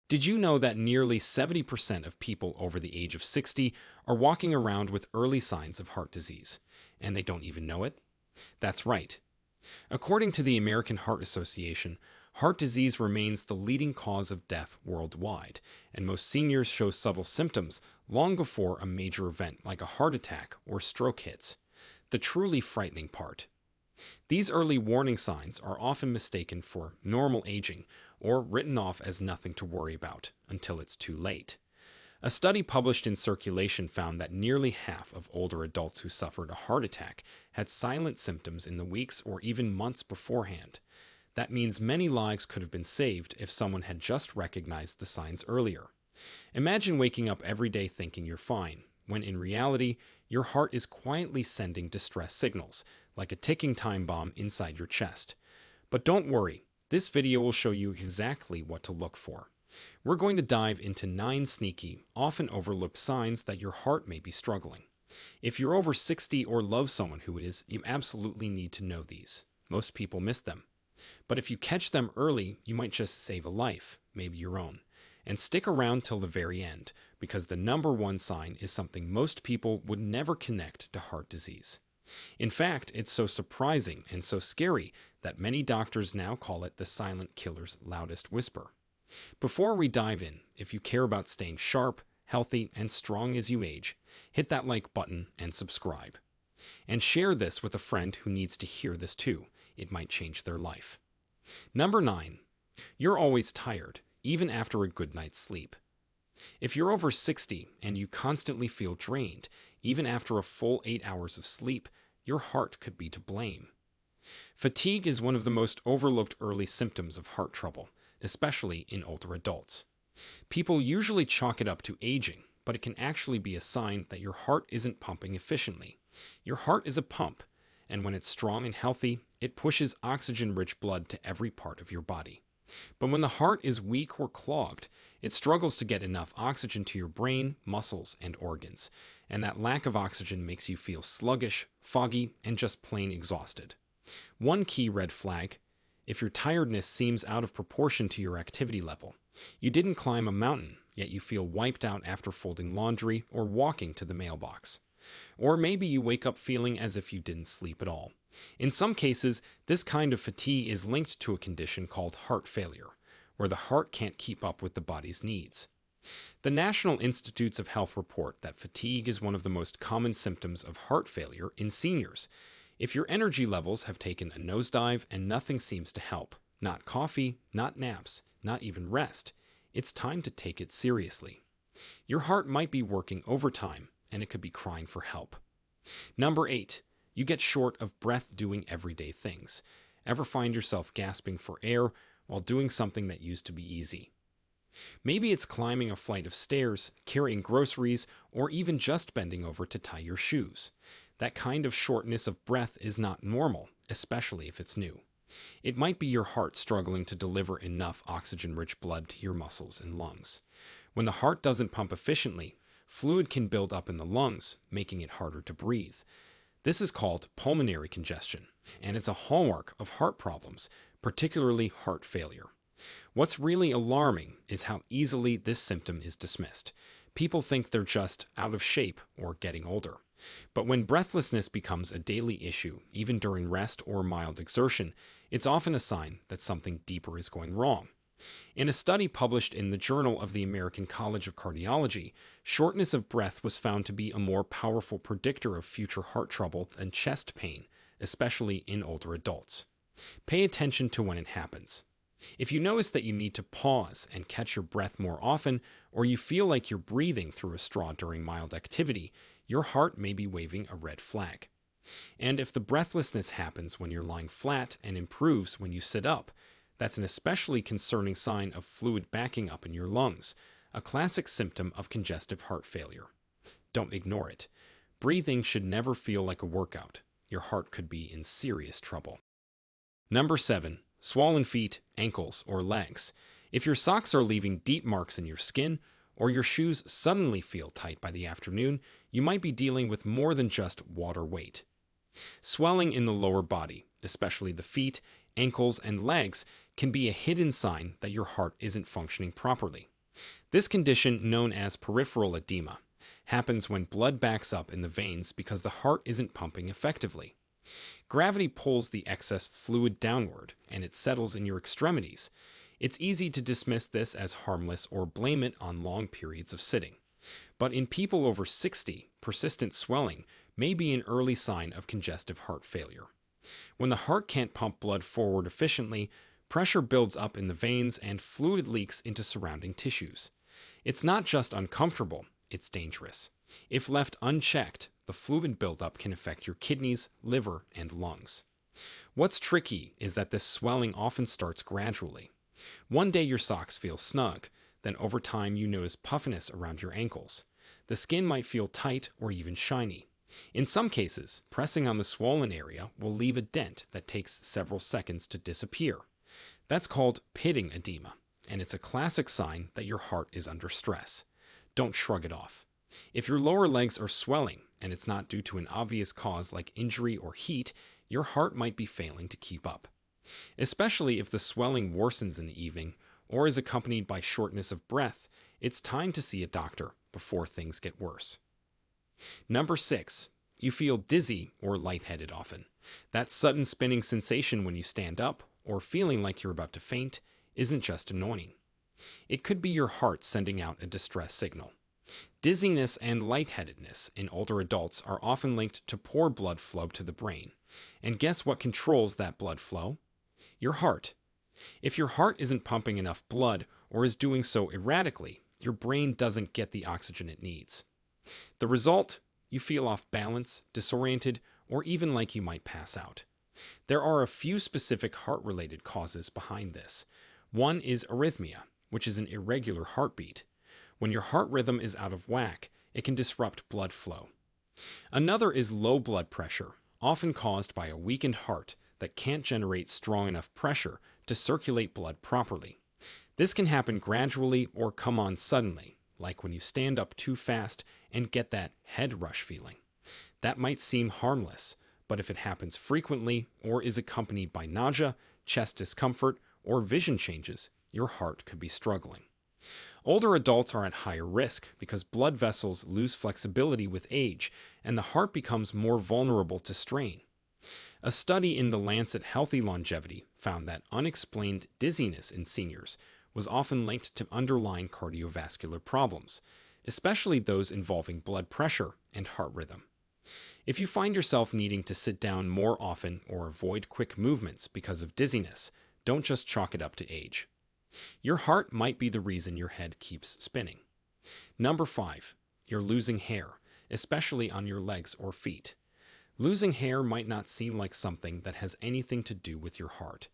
Did you know that nearly 70% of people over the age of 60 are walking around with early signs of heart disease, and they don't even know it? That's right. According to the American Heart Association, heart disease remains the leading cause of death worldwide, and most seniors show subtle symptoms long before a major event like a heart attack or stroke hits. The truly frightening part: these early warning signs are often mistaken for normal aging or written off as nothing to worry about until it's too late. A study published in Circulation found that nearly half of older adults who suffered a heart attack had silent symptoms in the weeks or even months beforehand. That means many lives could have been saved if someone had just recognized the signs earlier. Imagine waking up every day thinking you're fine, when in reality, your heart is quietly sending distress signals, like a ticking time bomb inside your chest. But don't worry, this video will show you exactly what to look for. We're going to dive into 9 sneaky, often overlooked signs that your heart may be struggling. If you're over 60 or love someone who is, you absolutely need to know these. Most people miss them. But if you catch them early, you might just save a life, maybe your own. And stick around till the very end, because the number one sign is something most people would never connect to heart disease. In fact, it's so surprising and so scary that many doctors now call it the silent killer's loudest whisper. Before we dive in, if you care about staying sharp, healthy, and strong as you age, hit that like button and subscribe. And share this with a friend who needs to hear this too. It might change their life. Number 9. You're always tired, even after a good night's sleep. If you're over 60 and you constantly feel drained, even after a full 8 hours of sleep, your heart could be to blame. Fatigue is one of the most overlooked early symptoms of heart trouble, especially in older adults. People usually chalk it up to aging, but it can actually be a sign that your heart isn't pumping efficiently. Your heart is a pump, and when it's strong and healthy, it pushes oxygen-rich blood to every part of your body. But when the heart is weak or clogged, it struggles to get enough oxygen to your brain, muscles, and organs, and that lack of oxygen makes you feel sluggish, foggy, and just plain exhausted. One key red flag: if your tiredness seems out of proportion to your activity level. You didn't climb a mountain, yet you feel wiped out after folding laundry or walking to the mailbox. Or maybe you wake up feeling as if you didn't sleep at all. In some cases, this kind of fatigue is linked to a condition called heart failure, where the heart can't keep up with the body's needs. The National Institutes of Health report that fatigue is one of the most common symptoms of heart failure in seniors. If your energy levels have taken a nosedive and nothing seems to help, not coffee, not naps, not even rest, it's time to take it seriously. Your heart might be working overtime, and it could be crying for help. Number 8. You get short of breath doing everyday things. Ever find yourself gasping for air while doing something that used to be easy? Maybe it's climbing a flight of stairs, carrying groceries, or even just bending over to tie your shoes. That kind of shortness of breath is not normal, especially if it's new. It might be your heart struggling to deliver enough oxygen-rich blood to your muscles and lungs. When the heart doesn't pump efficiently, fluid can build up in the lungs, making it harder to breathe. This is called pulmonary congestion, and it's a hallmark of heart problems, particularly heart failure. What's really alarming is how easily this symptom is dismissed. People think they're just out of shape or getting older. But when breathlessness becomes a daily issue, even during rest or mild exertion, it's often a sign that something deeper is going wrong. In a study published in the Journal of the American College of Cardiology, shortness of breath was found to be a more powerful predictor of future heart trouble than chest pain, especially in older adults. Pay attention to when it happens. If you notice that you need to pause and catch your breath more often, or you feel like you're breathing through a straw during mild activity, your heart may be waving a red flag. And if the breathlessness happens when you're lying flat and improves when you sit up, that's an especially concerning sign of fluid backing up in your lungs, a classic symptom of congestive heart failure. Don't ignore it. Breathing should never feel like a workout. Your heart could be in serious trouble. Number 7. Swollen feet, ankles, or legs. If your socks are leaving deep marks in your skin, or your shoes suddenly feel tight by the afternoon, you might be dealing with more than just water weight. Swelling in the lower body, especially the feet, ankles, and legs, can be a hidden sign that your heart isn't functioning properly. This condition, known as peripheral edema, happens when blood backs up in the veins because the heart isn't pumping effectively. Gravity pulls the excess fluid downward, and it settles in your extremities. It's easy to dismiss this as harmless or blame it on long periods of sitting. But in people over 60, persistent swelling may be an early sign of congestive heart failure. When the heart can't pump blood forward efficiently, pressure builds up in the veins and fluid leaks into surrounding tissues. It's not just uncomfortable, it's dangerous. If left unchecked, the fluid buildup can affect your kidneys, liver, and lungs. What's tricky is that this swelling often starts gradually. One day your socks feel snug, then over time you notice puffiness around your ankles. The skin might feel tight or even shiny. In some cases, pressing on the swollen area will leave a dent that takes several seconds to disappear. That's called pitting edema, and it's a classic sign that your heart is under stress. Don't shrug it off. If your lower legs are swelling, and it's not due to an obvious cause like injury or heat, your heart might be failing to keep up. Especially if the swelling worsens in the evening or is accompanied by shortness of breath, it's time to see a doctor before things get worse. Number 6. You feel dizzy or lightheaded often. That sudden spinning sensation when you stand up or feeling like you're about to faint isn't just annoying. It could be your heart sending out a distress signal. Dizziness and lightheadedness in older adults are often linked to poor blood flow to the brain. And guess what controls that blood flow? Your heart. If your heart isn't pumping enough blood or is doing so erratically, your brain doesn't get the oxygen it needs. The result? You feel off balance, disoriented, or even like you might pass out. There are a few specific heart-related causes behind this. One is arrhythmia, which is an irregular heartbeat. When your heart rhythm is out of whack, it can disrupt blood flow. Another is low blood pressure, often caused by a weakened heart that can't generate strong enough pressure to circulate blood properly. This can happen gradually or come on suddenly, like when you stand up too fast and get that head rush feeling. That might seem harmless, but if it happens frequently or is accompanied by nausea, chest discomfort, or vision changes, your heart could be struggling. Older adults are at higher risk because blood vessels lose flexibility with age and the heart becomes more vulnerable to strain. A study in the Lancet Healthy Longevity found that unexplained dizziness in seniors was often linked to underlying cardiovascular problems, especially those involving blood pressure and heart rhythm. If you find yourself needing to sit down more often or avoid quick movements because of dizziness, don't just chalk it up to age. Your heart might be the reason your head keeps spinning. Number 5. You're losing hair, especially on your legs or feet. Losing hair might not seem like something that has anything to do with your heart.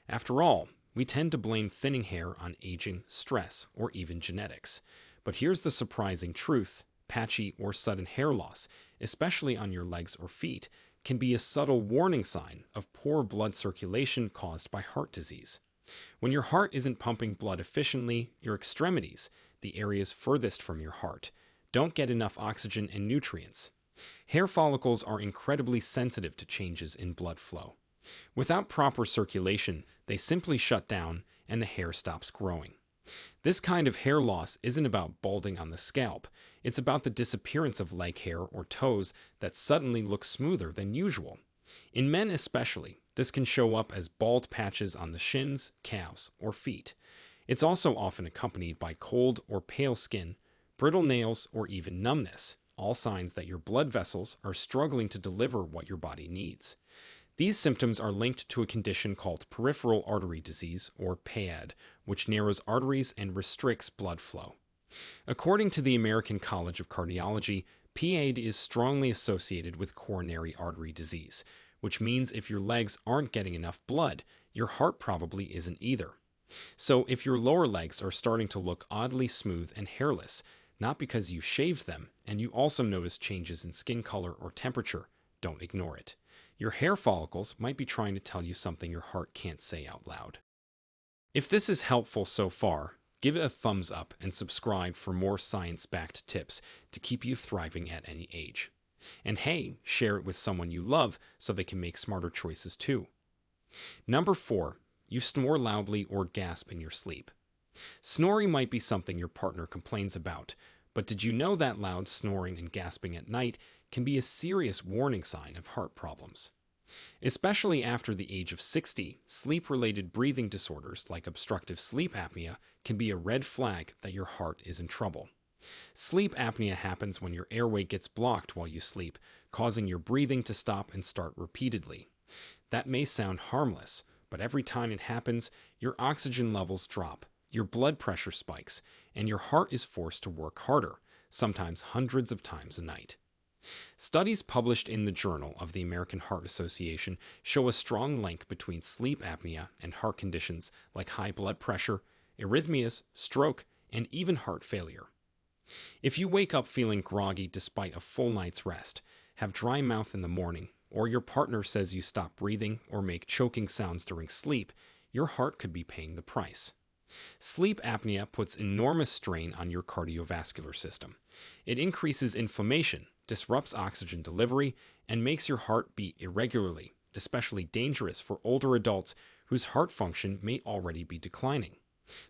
After all, we tend to blame thinning hair on aging, stress, or even genetics. But here's the surprising truth. Patchy or sudden hair loss, especially on your legs or feet, can be a subtle warning sign of poor blood circulation caused by heart disease. When your heart isn't pumping blood efficiently, your extremities, the areas furthest from your heart, don't get enough oxygen and nutrients. Hair follicles are incredibly sensitive to changes in blood flow. Without proper circulation, they simply shut down and the hair stops growing. This kind of hair loss isn't about balding on the scalp. It's about the disappearance of leg hair or toes that suddenly look smoother than usual. In men especially, this can show up as bald patches on the shins, calves, or feet. It's also often accompanied by cold or pale skin, brittle nails, or even numbness, all signs that your blood vessels are struggling to deliver what your body needs. These symptoms are linked to a condition called peripheral artery disease, or PAD, which narrows arteries and restricts blood flow. According to the American College of Cardiology, PAD is strongly associated with coronary artery disease, which means if your legs aren't getting enough blood, your heart probably isn't either. So if your lower legs are starting to look oddly smooth and hairless, not because you shaved them, and you also notice changes in skin color or temperature, don't ignore it. Your hair follicles might be trying to tell you something your heart can't say out loud. If this is helpful so far, give it a thumbs up and subscribe for more science-backed tips to keep you thriving at any age. And hey, share it with someone you love so they can make smarter choices too. Number 4. You snore loudly or gasp in your sleep. Snoring might be something your partner complains about, but did you know that loud snoring and gasping at night can be a serious warning sign of heart problems? Especially after the age of 60, sleep-related breathing disorders like obstructive sleep apnea can be a red flag that your heart is in trouble. Sleep apnea happens when your airway gets blocked while you sleep, causing your breathing to stop and start repeatedly. That may sound harmless, but every time it happens, your oxygen levels drop, your blood pressure spikes, and your heart is forced to work harder, sometimes hundreds of times a night. Studies published in the Journal of the American Heart Association show a strong link between sleep apnea and heart conditions like high blood pressure, arrhythmias, stroke, and even heart failure. If you wake up feeling groggy despite a full night's rest, have dry mouth in the morning, or your partner says you stop breathing or make choking sounds during sleep, your heart could be paying the price. Sleep apnea puts enormous strain on your cardiovascular system. It increases inflammation, disrupts oxygen delivery, and makes your heart beat irregularly, especially dangerous for older adults whose heart function may already be declining.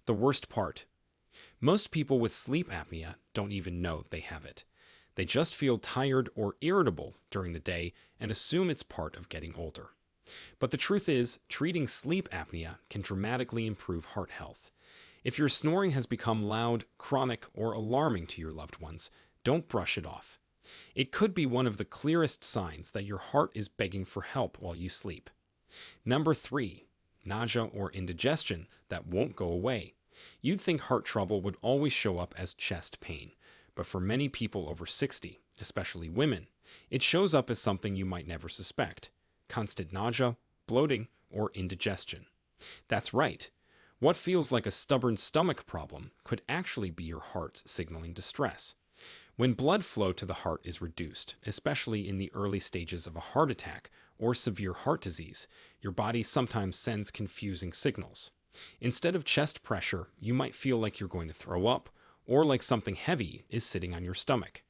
The worst part: most people with sleep apnea don't even know they have it. They just feel tired or irritable during the day and assume it's part of getting older. But the truth is, treating sleep apnea can dramatically improve heart health. If your snoring has become loud, chronic, or alarming to your loved ones, don't brush it off. It could be one of the clearest signs that your heart is begging for help while you sleep. Number 3. Nausea or indigestion that won't go away. You'd think heart trouble would always show up as chest pain, but for many people over 60, especially women, it shows up as something you might never suspect: constant nausea, bloating, or indigestion. That's right. What feels like a stubborn stomach problem could actually be your heart signaling distress. When blood flow to the heart is reduced, especially in the early stages of a heart attack or severe heart disease, your body sometimes sends confusing signals. Instead of chest pressure, you might feel like you're going to throw up, or like something heavy is sitting on your stomach.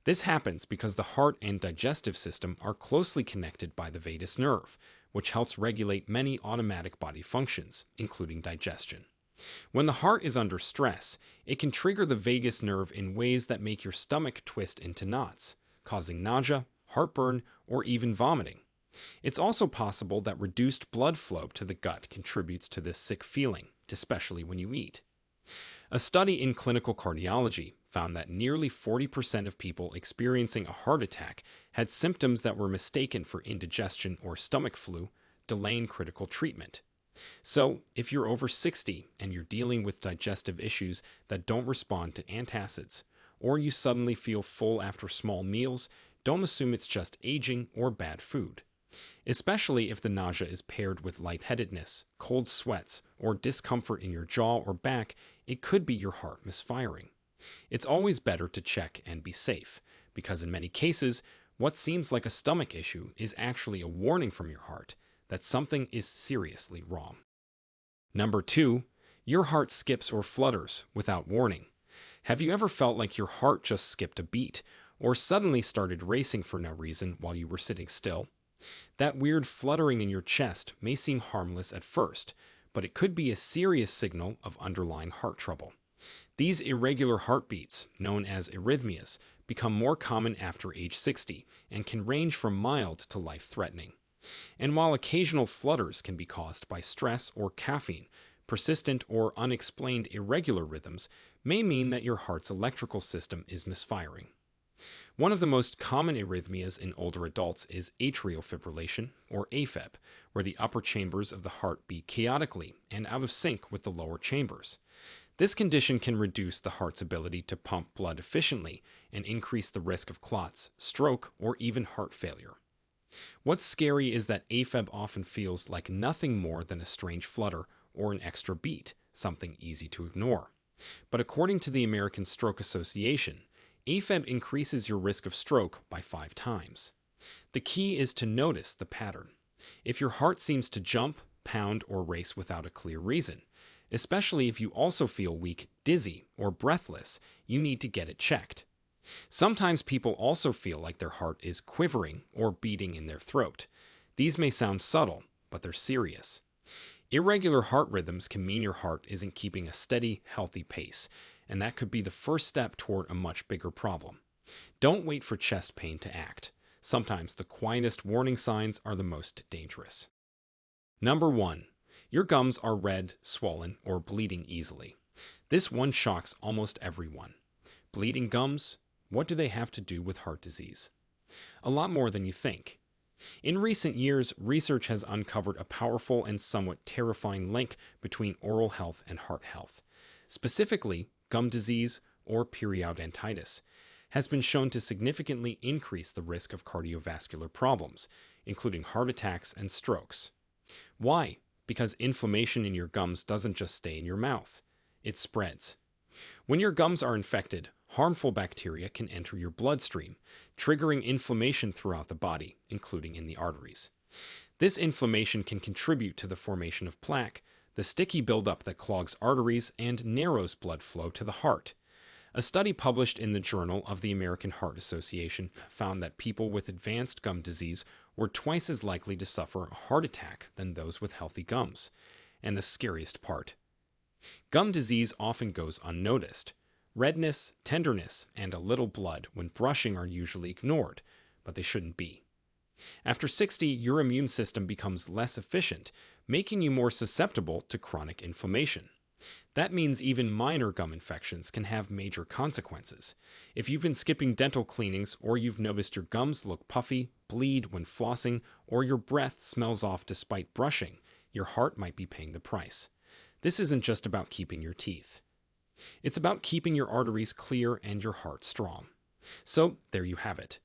This happens because the heart and digestive system are closely connected by the vagus nerve, which helps regulate many automatic body functions, including digestion. When the heart is under stress, it can trigger the vagus nerve in ways that make your stomach twist into knots, causing nausea, heartburn, or even vomiting. It's also possible that reduced blood flow to the gut contributes to this sick feeling, especially when you eat. A study in clinical cardiology found that nearly 40% of people experiencing a heart attack had symptoms that were mistaken for indigestion or stomach flu, delaying critical treatment. So, if you're over 60 and you're dealing with digestive issues that don't respond to antacids, or you suddenly feel full after small meals, don't assume it's just aging or bad food. Especially if the nausea is paired with lightheadedness, cold sweats, or discomfort in your jaw or back, it could be your heart misfiring. It's always better to check and be safe, because in many cases, what seems like a stomach issue is actually a warning from your heart that something is seriously wrong. Number 2, your heart skips or flutters without warning. Have you ever felt like your heart just skipped a beat, or suddenly started racing for no reason while you were sitting still? That weird fluttering in your chest may seem harmless at first, but it could be a serious signal of underlying heart trouble. These irregular heartbeats, known as arrhythmias, become more common after age 60 and can range from mild to life-threatening. And while occasional flutters can be caused by stress or caffeine, persistent or unexplained irregular rhythms may mean that your heart's electrical system is misfiring. One of the most common arrhythmias in older adults is atrial fibrillation, or AFib, where the upper chambers of the heart beat chaotically and out of sync with the lower chambers. This condition can reduce the heart's ability to pump blood efficiently and increase the risk of clots, stroke, or even heart failure. What's scary is that AFib often feels like nothing more than a strange flutter or an extra beat, something easy to ignore. But according to the American Stroke Association, AFib increases your risk of stroke by 5 times. The key is to notice the pattern. If your heart seems to jump, pound, or race without a clear reason, especially if you also feel weak, dizzy, or breathless, you need to get it checked. Sometimes people also feel like their heart is quivering or beating in their throat. These may sound subtle, but they're serious. Irregular heart rhythms can mean your heart isn't keeping a steady, healthy pace, and that could be the first step toward a much bigger problem. Don't wait for chest pain to act. Sometimes the quietest warning signs are the most dangerous. Number 1. Your gums are red, swollen, or bleeding easily. This one shocks almost everyone. Bleeding gums? What do they have to do with heart disease? A lot more than you think. In recent years, research has uncovered a powerful and somewhat terrifying link between oral health and heart health. Specifically, gum disease, or periodontitis, has been shown to significantly increase the risk of cardiovascular problems, including heart attacks and strokes. Why? Because inflammation in your gums doesn't just stay in your mouth, it spreads. When your gums are infected, harmful bacteria can enter your bloodstream, triggering inflammation throughout the body, including in the arteries. This inflammation can contribute to the formation of plaque, the sticky buildup that clogs arteries and narrows blood flow to the heart. A study published in the Journal of the American Heart Association found that people with advanced gum disease were twice as likely to suffer a heart attack than those with healthy gums. And the scariest part: gum disease often goes unnoticed. Redness, tenderness, and a little blood when brushing are usually ignored, but they shouldn't be. After 60, your immune system becomes less efficient, making you more susceptible to chronic inflammation. That means even minor gum infections can have major consequences. If you've been skipping dental cleanings, or you've noticed your gums look puffy, bleed when flossing, or your breath smells off despite brushing, your heart might be paying the price. This isn't just about keeping your teeth. It's about keeping your arteries clear and your heart strong. So, there you have it.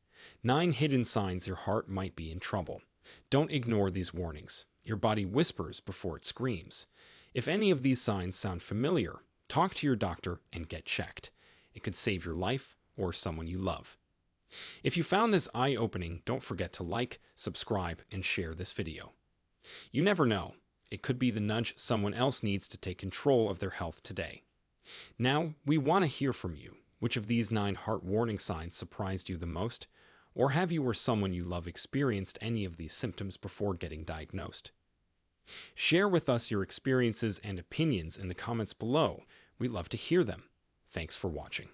9 hidden signs your heart might be in trouble. Don't ignore these warnings. Your body whispers before it screams. If any of these signs sound familiar, talk to your doctor and get checked. It could save your life or someone you love. If you found this eye-opening, don't forget to like, subscribe, and share this video. You never know. It could be the nudge someone else needs to take control of their health today. Now, we want to hear from you. Which of these 9 heart warning signs surprised you the most? Or have you or someone you love experienced any of these symptoms before getting diagnosed? Share with us your experiences and opinions in the comments below. We'd love to hear them. Thanks for watching.